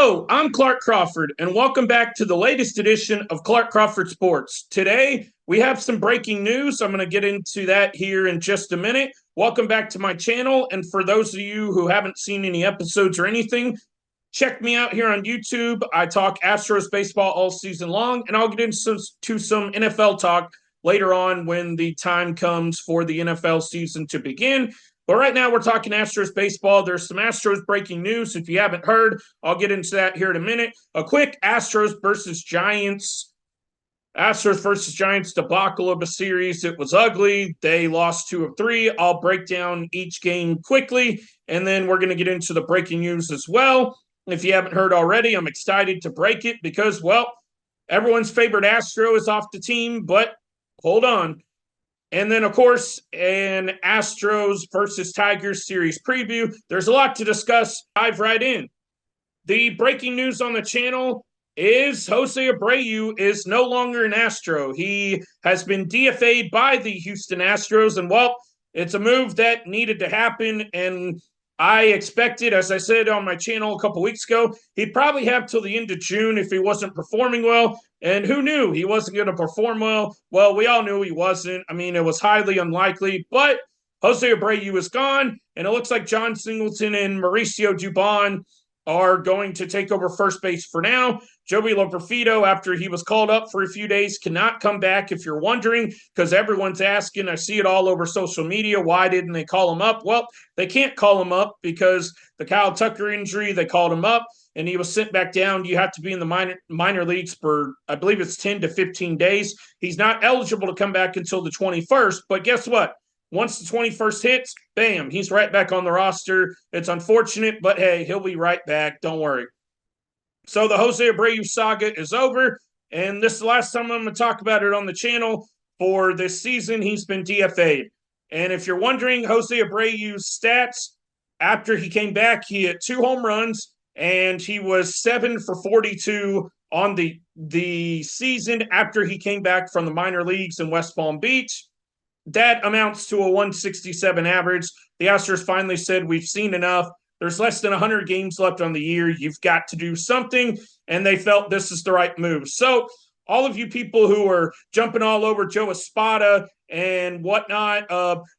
Hello, I'm Clark Crawford, and welcome back to the latest edition of Clark Crawford Sports. Today, we have some breaking news. I'm going to get into that here in just a minute. Welcome back to my channel, and for those of you who haven't seen any episodes or anything, check me out here on YouTube. I talk Astros baseball all season long, and I'll get into some NFL talk later on when the time comes for the NFL season to begin. But right now, we're talking Astros baseball. There's some Astros breaking news. If you haven't heard, I'll get into that here in a minute. A quick Astros versus Giants debacle of a series. It was ugly. They lost 2 of 3. I'll break down each game quickly, and then we're going to get into the breaking news as well. If you haven't heard already, I'm excited to break it because, well, everyone's favorite Astro is off the team, but hold on. And then, of course, an Astros versus Tigers series preview. There's a lot to discuss. Dive right in. The breaking news on the channel is Jose Abreu is no longer an Astro. He has been DFA'd by the Houston Astros, and, well, it's a move that needed to happen, and I expected, as I said on my channel a couple weeks ago, he'd probably have till the end of June if he wasn't performing well. And who knew he wasn't going to perform well? Well, we all knew he wasn't. I mean, it was highly unlikely. But Jose Abreu is gone, and it looks like John Singleton and Mauricio Dubon are going to take over first base for now. Joey Loperfido, after he was called up for a few days, cannot come back, if you're wondering, because everyone's asking. I see it all over social media. Why didn't they call him up? Well, they can't call him up because the Kyle Tucker injury, they called him up, and he was sent back down. You have to be in the minor leagues for, I believe it's 10 to 15 days. He's not eligible to come back until the 21st, but guess what? Once the 21st hits, bam, he's right back on the roster. It's unfortunate, but hey, he'll be right back. Don't worry. So the Jose Abreu saga is over, and this is the last time I'm going to talk about it on the channel. For this season, he's been DFA'd. And if you're wondering, Jose Abreu's stats, after he came back, he hit 2 home runs, and he was 7 for 42 on the season after he came back from the minor leagues in West Palm Beach. That amounts to a 167 average. The Astros finally said, we've seen enough. There's less than 100 games left on the year. You've got to do something, and they felt this is the right move. So all of you people who are jumping all over Joe Espada and whatnot,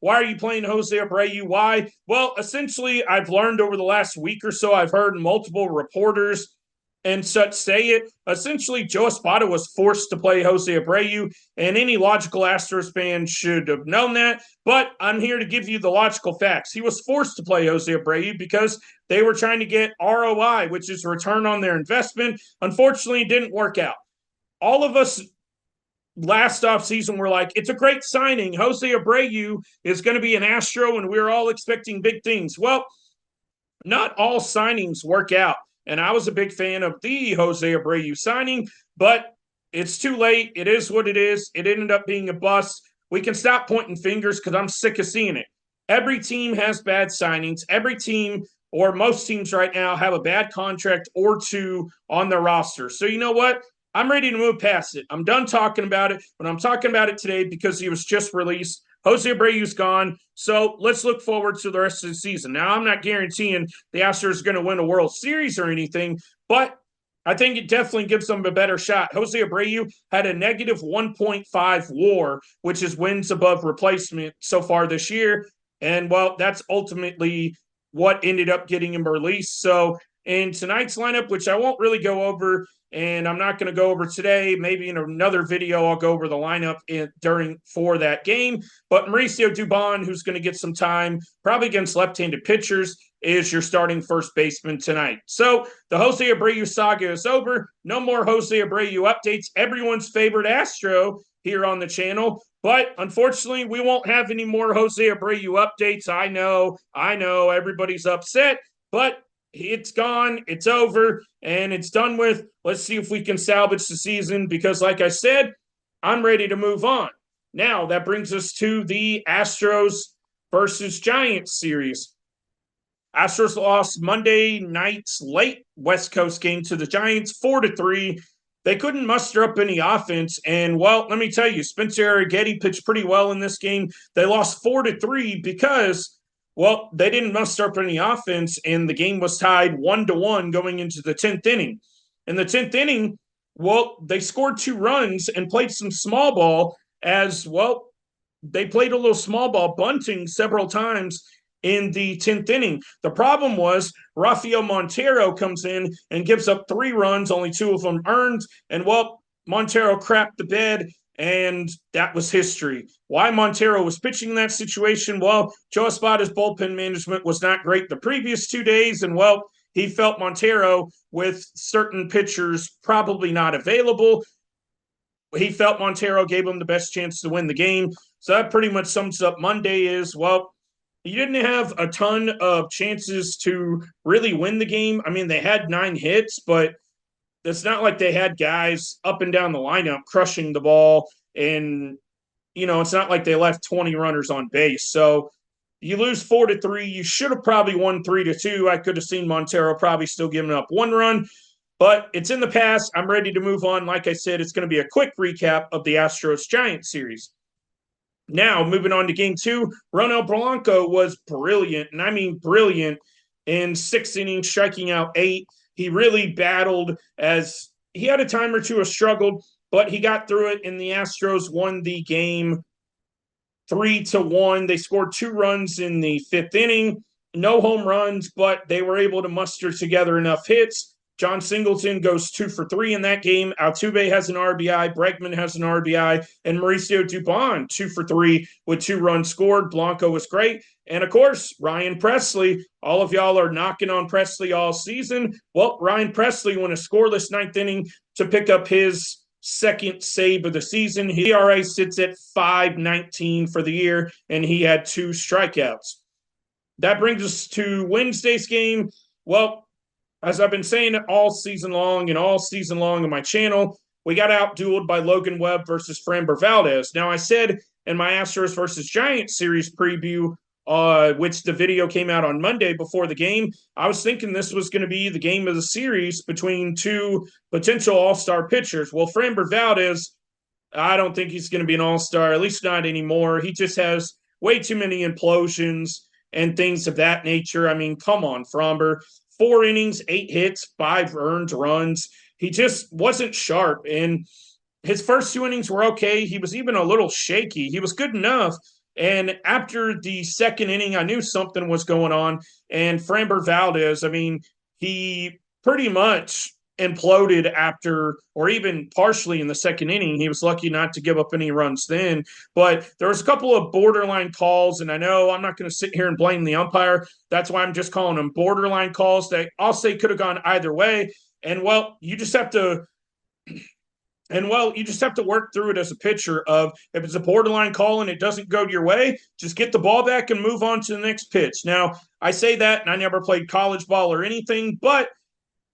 why are you playing Jose Abreu? Why? Well, essentially, I've learned over the last week or so, I've heard multiple reporters and such say it. Essentially, Joe Espada was forced to play Jose Abreu, and any logical Astros fan should have known that. But I'm here to give you the logical facts. He was forced to play Jose Abreu because they were trying to get ROI, which is return on their investment. Unfortunately, it didn't work out. All of us last offseason were like, it's a great signing. Jose Abreu is going to be an Astro, and we're all expecting big things. Well, not all signings work out. And I was a big fan of the Jose Abreu signing, but it's too late. It is what it is. It ended up being a bust. We can stop pointing fingers because I'm sick of seeing it. Every team has bad signings. Every team, or most teams right now, have a bad contract or two on their roster. So you know what? I'm ready to move past it. I'm done talking about it, but I'm talking about it today because he was just released. Jose Abreu's gone, so let's look forward to the rest of the season. Now, I'm not guaranteeing the Astros are going to win a World Series or anything, but I think it definitely gives them a better shot. Jose Abreu had a negative 1.5 WAR, which is wins above replacement so far this year, and, well, that's ultimately what ended up getting him released. So in tonight's lineup, which I won't really go over, and I'm not going to go over today. Maybe in another video, I'll go over the lineup for that game. But Mauricio Dubon, who's going to get some time, probably against left-handed pitchers, is your starting first baseman tonight. So the Jose Abreu saga is over. No more Jose Abreu updates. Everyone's favorite Astro here on the channel. But unfortunately, we won't have any more Jose Abreu updates. I know. Everybody's upset. But it's gone, it's over, and it's done with. Let's see if we can salvage the season because, like I said, I'm ready to move on. Now, that brings us to the Astros versus Giants series. Astros lost Monday night's late West Coast game to the Giants 4-3. They couldn't muster up any offense, and, well, let me tell you, Spencer Arrighetti pitched pretty well in this game. They lost 4-3 because Well, they didn't muster up any offense, and the game was tied 1-1 going into the 10th inning. In the 10th inning, well, they scored 2 runs and played some small ball as well. They played a little small ball bunting several times in the 10th inning. The problem was Rafael Montero comes in and gives up 3 runs, only 2 of them earned. And well, Montero crapped the bed, and that was history. Why Montero was pitching in that situation? Well, Joe Espada's bullpen management was not great the previous 2 days, and well, he felt Montero with certain pitchers probably not available. He felt Montero gave him the best chance to win the game. So that pretty much sums up Monday is, well, you didn't have a ton of chances to really win the game. I mean, they had 9 hits, but it's not like they had guys up and down the lineup crushing the ball. And, it's not like they left 20 runners on base. So you lose 4-3. You should have probably won 3-2. I could have seen Montero probably still giving up 1 run. But it's in the past. I'm ready to move on. Like I said, it's going to be a quick recap of the Astros-Giants series. Now, moving on to game 2, Ronel Blanco was brilliant, and I mean brilliant, in 6 innings, striking out 8. He really battled as he had a time or two of struggled, but he got through it, and the Astros won the game 3-1. They scored 2 runs in the 5th inning, no home runs, but they were able to muster together enough hits. John Singleton goes 2 for 3 in that game. Altuve has an RBI. Bregman has an RBI. And Mauricio Dubon, 2 for 3 with 2 runs scored. Blanco was great. And, of course, Ryan Pressly. All of y'all are knocking on Pressly all season. Well, Ryan Pressly went a scoreless 9th inning to pick up his second save of the season. His ERA sits at 5.19 for the year, and he had 2 strikeouts. That brings us to Wednesday's game. Well, as I've been saying it all season long on my channel, we got outdueled by Logan Webb versus Framber Valdez. Now, I said in my Astros versus Giants series preview, which the video came out on Monday before the game, I was thinking this was going to be the game of the series between 2 potential all-star pitchers. Well, Framber Valdez, I don't think he's going to be an all-star, at least not anymore. He just has way too many implosions and things of that nature. I mean, come on, Framber. 4 innings, 8 hits, 5 earned runs. He just wasn't sharp. And his first 2 innings were okay. He was even a little shaky. He was good enough. And after the 2nd inning, I knew something was going on. And Framber Valdez, I mean, he pretty much imploded after, or even partially in the 2nd inning. He was lucky not to give up any runs then. But there was a couple of borderline calls, and I know I'm not going to sit here and blame the umpire. That's why I'm just calling them borderline calls that I'll say could have gone either way. And, well, you just have to work through it as a pitcher of if it's a borderline call and it doesn't go your way, just get the ball back and move on to the next pitch. Now, I say that, and I never played college ball or anything, but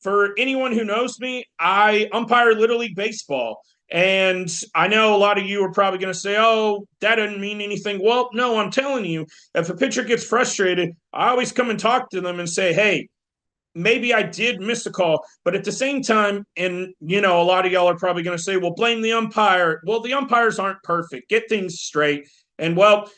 for anyone who knows me, I umpire Little League Baseball. And I know a lot of you are probably going to say, oh, that doesn't mean anything. Well, no, I'm telling you, if a pitcher gets frustrated, I always come and talk to them and say, hey, maybe I did miss a call. But at the same time, and, a lot of y'all are probably going to say, well, blame the umpire. Well, the umpires aren't perfect. Get things straight. And, well,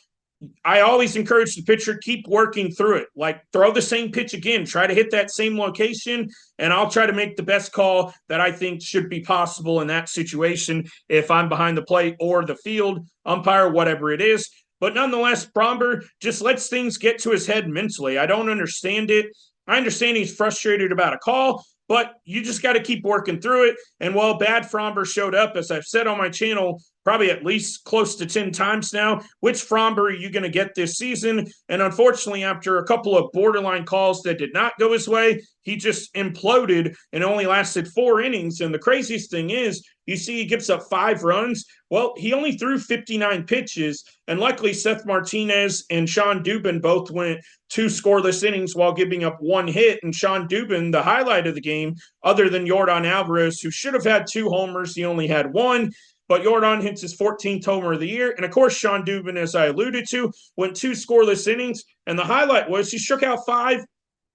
I always encourage the pitcher, keep working through it. Like, throw the same pitch again. Try to hit that same location, and I'll try to make the best call that I think should be possible in that situation if I'm behind the plate or the field umpire, whatever it is. But nonetheless, Framber just lets things get to his head mentally. I don't understand it. I understand he's frustrated about a call, but you just got to keep working through it. And while bad Framber showed up, as I've said on my channel, probably at least close to 10 times now, which Framber are you going to get this season? And unfortunately, after a couple of borderline calls that did not go his way, he just imploded and only lasted 4 innings. And the craziest thing is, you see he gives up 5 runs. Well, he only threw 59 pitches, and luckily Seth Martinez and Sean Dubin both went 2 scoreless innings while giving up 1 hit. And Sean Dubin, the highlight of the game, other than Yordan Alvarez, who should have had 2 homers, he only had 1. But Yordan hits his 14th homer of the year. And, of course, Sean Dubin, as I alluded to, went 2 scoreless innings. And the highlight was he struck out 5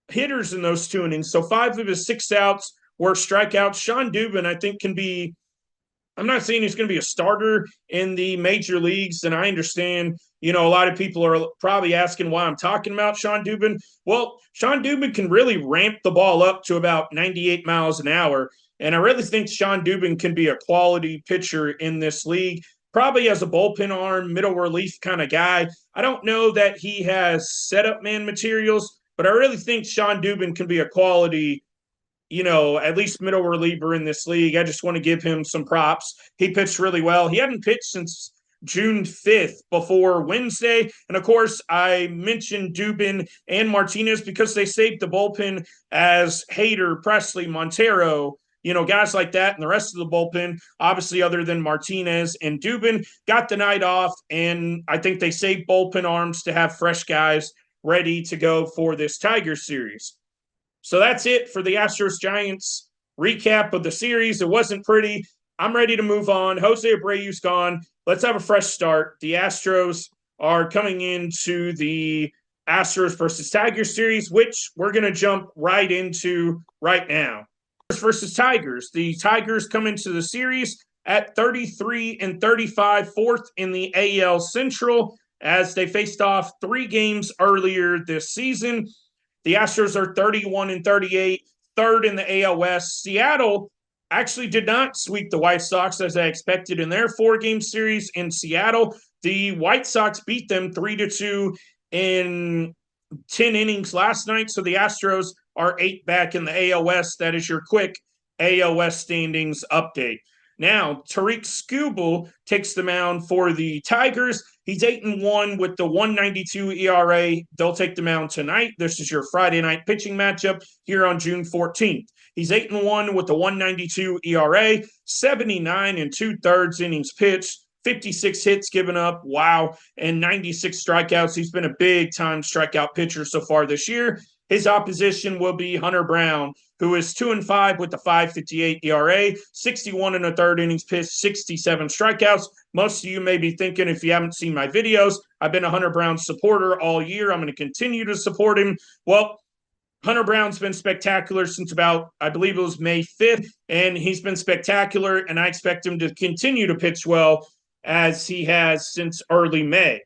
hitters in those 2 innings. So 5 of his 6 outs were strikeouts. Sean Dubin, I think, can be I'm not saying he's going to be a starter in the major leagues, and I understand, a lot of people are probably asking why I'm talking about Sean Dubin. Well, Sean Dubin can really ramp the ball up to about 98 miles an hour, and I really think Sean Dubin can be a quality pitcher in this league, probably as a bullpen arm, middle relief kind of guy. I don't know that he has setup man materials, but I really think Sean Dubin can be a quality, at least middle reliever in this league. I just want to give him some props. He pitched really well. He hadn't pitched since June 5th before Wednesday. And of course, I mentioned Dubin and Martinez because they saved the bullpen as Hader, Presley, Montero, guys like that. And the rest of the bullpen, obviously, other than Martinez and Dubin, got the night off. And I think they saved bullpen arms to have fresh guys ready to go for this Tigers series. So that's it for the Astros-Giants recap of the series. It wasn't pretty. I'm ready to move on. Jose Abreu's gone. Let's have a fresh start. The Astros are coming into the Astros versus Tigers series, which we're going to jump right into right now. Versus Tigers. The Tigers come into the series at 33-35, fourth in the AL Central, as they faced off 3 games earlier this season. The Astros are 31-38, third in the AL West. Seattle actually did not sweep the White Sox as I expected in their 4-game series in Seattle. The White Sox beat them 3-2 in 10 innings last night. So the Astros are 8 back in the AL West. That is your quick AL West standings update. Now, Tariq Skubal takes the mound for the Tigers. He's 8-1 with the 1.92 ERA. They'll take the mound tonight. This is your Friday night pitching matchup here on June 14th. He's 8-1 with the 1.92 ERA, 79 2/3 innings pitched, 56 hits given up, wow, and 96 strikeouts. He's been a big-time strikeout pitcher so far this year. His opposition will be Hunter Brown, who is 2-5 with the 5.58 ERA, 61 1/3 innings pitched, 67 strikeouts. Most of you may be thinking, if you haven't seen my videos, I've been a Hunter Brown supporter all year. I'm going to continue to support him. Well, Hunter Brown's been spectacular since about, I believe it was May 5th, and he's been spectacular, and I expect him to continue to pitch well as he has since early May.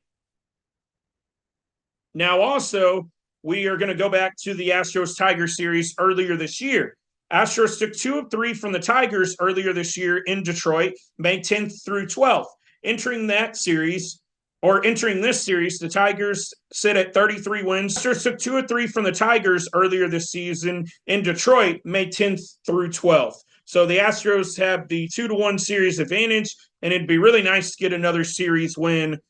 Now, also, we are going to go back to the Astros-Tigers series earlier this year. Astros took 2 of 3 from the Tigers earlier this year in Detroit, May 10th through 12th. Entering this series, the Tigers sit at 33 wins. Astros took 2 of 3 from the Tigers earlier this season in Detroit, May 10th through 12th. So the Astros have the 2-1 series advantage, and it'd be really nice to get another series win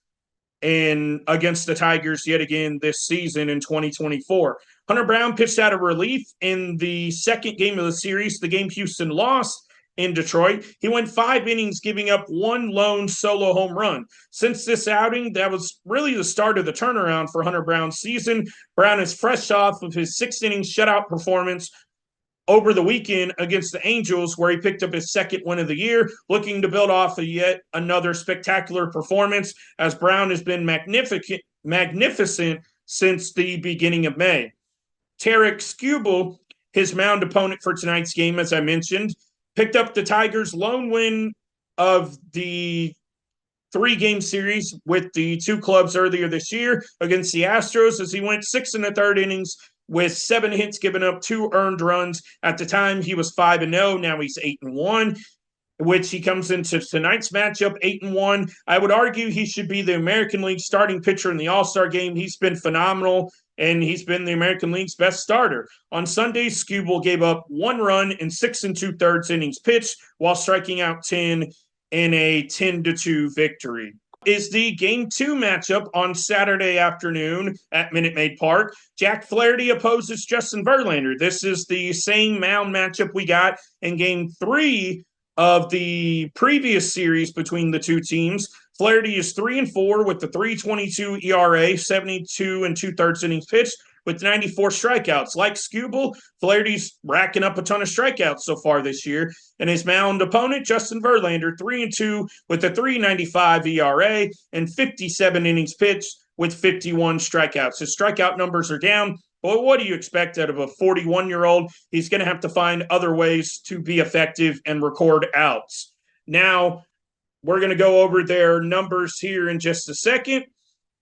against the Tigers yet again this season in 2024. Hunter Brown pitched out of relief in the second game of the series, the game Houston lost in Detroit. He went 5 innings, giving up 1 lone solo home run. Since this outing, that was really the start of the turnaround for Hunter Brown's season. Brown is fresh off of his 6-inning shutout performance over the weekend against the Angels, where he picked up his 2nd win of the year, looking to build off of yet another spectacular performance, as Brown has been magnificent since the beginning of May. Tariq Skubal, his mound opponent for tonight's game, as I mentioned, picked up the Tigers' lone win of the 3-game series with the 2 clubs earlier this year against the Astros, as he went 6 1/3 innings with 7 hits, given up 2 earned runs. At the time, he was 5-0. Now he's 8-1, which he comes into tonight's matchup 8-1. I would argue he should be the American League starting pitcher in the All-Star game. He's been phenomenal, and he's been the American League's best starter. On Sunday, Skubal gave up 1 run in 6 2/3 innings pitched, while striking out 10 in a 10-2 victory. Is the Game 2 matchup on Saturday afternoon at Minute Maid Park. Jack Flaherty opposes Justin Verlander. This is the same mound matchup we got in Game 3 of the previous series between the 2 teams. Flaherty is 3-4 with the 3.22 ERA, 72 2/3 innings pitched, with 94 strikeouts. Like Skubal, Flaherty's racking up a ton of strikeouts so far this year. And his mound opponent, Justin Verlander, 3-2 with a 3.95 ERA and 57 innings pitched with 51 strikeouts. His strikeout numbers are down. But what do you expect out of a 41-year-old? He's going to have to find other ways to be effective and record outs. Now, we're going to go over their numbers here in just a second.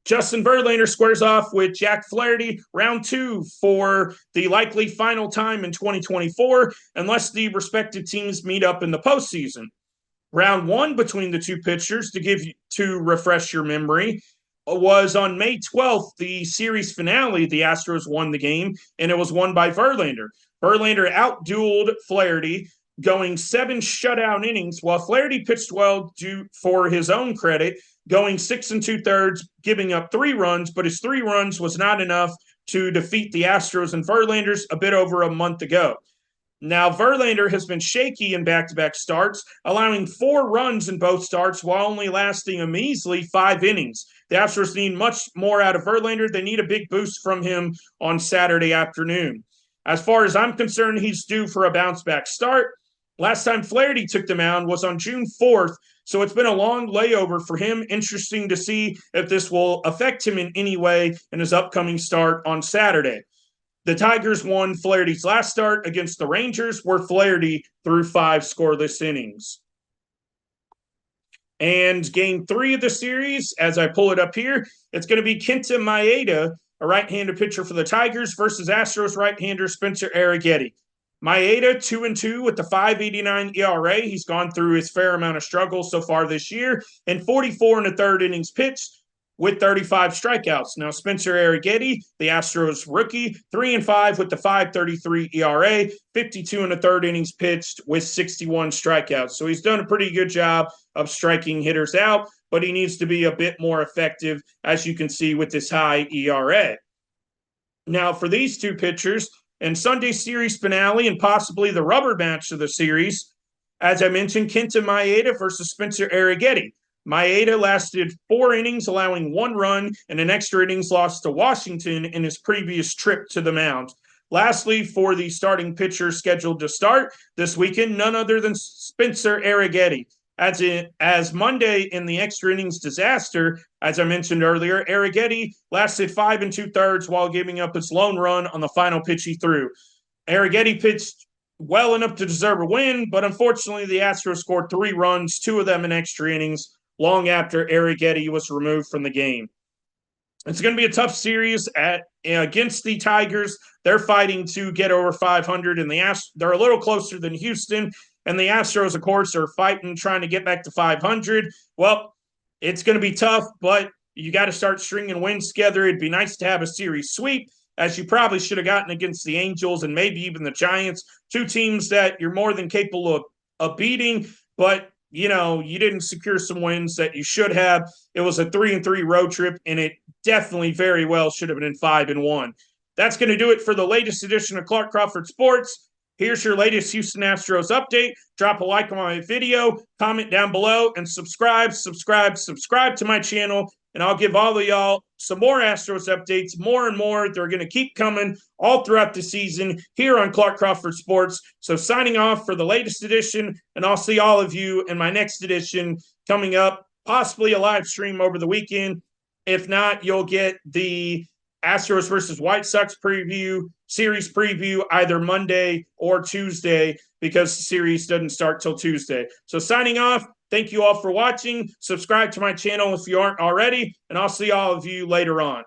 Justin Verlander squares off with Jack Flaherty, round 2 for the likely final time in 2024, unless the respective teams meet up in the postseason. Round 1 between the two pitchers, to refresh your memory, was on May 12th, the series finale. The Astros won the game, and it was won by Verlander. Verlander outdueled Flaherty, going 7 shutout innings, while Flaherty pitched well for his own credit, going 6 2/3, giving up 3 runs, but his 3 runs was not enough to defeat the Astros and Verlander's a bit over a month ago. Now, Verlander has been shaky in back-to-back starts, allowing 4 runs in both starts while only lasting a measly 5 innings. The Astros need much more out of Verlander. They need a big boost from him on Saturday afternoon. As far as I'm concerned, he's due for a bounce-back start. Last time Flaherty took the mound was on June 4th, so it's been a long layover for him. Interesting to see if this will affect him in any way in his upcoming start on Saturday. The Tigers won Flaherty's last start against the Rangers, where Flaherty threw 5 scoreless innings. And game 3 of the series, as I pull it up here, it's going to be Kenta Maeda, a right-handed pitcher for the Tigers, versus Astros right-hander Spencer Arrighetti. Maeda 2-2 with the 5.89 ERA. He's gone through his fair amount of struggle so far this year, and 44 1/3 innings pitched with 35 strikeouts. Now, Spencer Arrighetti, the Astros rookie, 3-5 with the 5.33 ERA, 52 1/3 innings pitched with 61 strikeouts. So he's done a pretty good job of striking hitters out, but he needs to be a bit more effective, as you can see with this high ERA. Now, for these two pitchers, in Sunday's series finale and possibly the rubber match of the series, as I mentioned, Kenta Maeda versus Spencer Arrighetti. Maeda lasted 4 innings, allowing 1 run and an extra innings lost to Washington in his previous trip to the mound. Lastly, for the starting pitcher scheduled to start this weekend, none other than Spencer Arrighetti. As Monday in the extra innings disaster, as I mentioned earlier, Arrighetti lasted 5 2/3 while giving up his lone run on the final pitch he threw. Arrighetti pitched well enough to deserve a win, but unfortunately the Astros scored 3 runs, 2 of them in extra innings, long after Arrighetti was removed from the game. It's going to be a tough series against the Tigers. They're fighting to get over 500, and they're a little closer than Houston. And the Astros, of course, are fighting, trying to get back to 500. Well, it's going to be tough, but you got to start stringing wins together. It'd be nice to have a series sweep, as you probably should have gotten against the Angels and maybe even the Giants, 2 teams that you're more than capable of beating, but you didn't secure some wins that you should have. It was a 3-3 road trip, and it definitely very well should have been 5-1. That's going to do it for the latest edition of Clark Crawford Sports. Here's your latest Houston Astros update. Drop a like on my video, comment down below, and subscribe to my channel, and I'll give all of y'all some more Astros updates, more and more. They're going to keep coming all throughout the season here on Clark Crawford Sports. So signing off for the latest edition, and I'll see all of you in my next edition coming up, possibly a live stream over the weekend. If not, you'll get the Astros versus White Sox series preview either Monday or Tuesday, because the series doesn't start till Tuesday. So signing off, thank you all for watching. Subscribe to my channel if you aren't already, and I'll see all of you later on.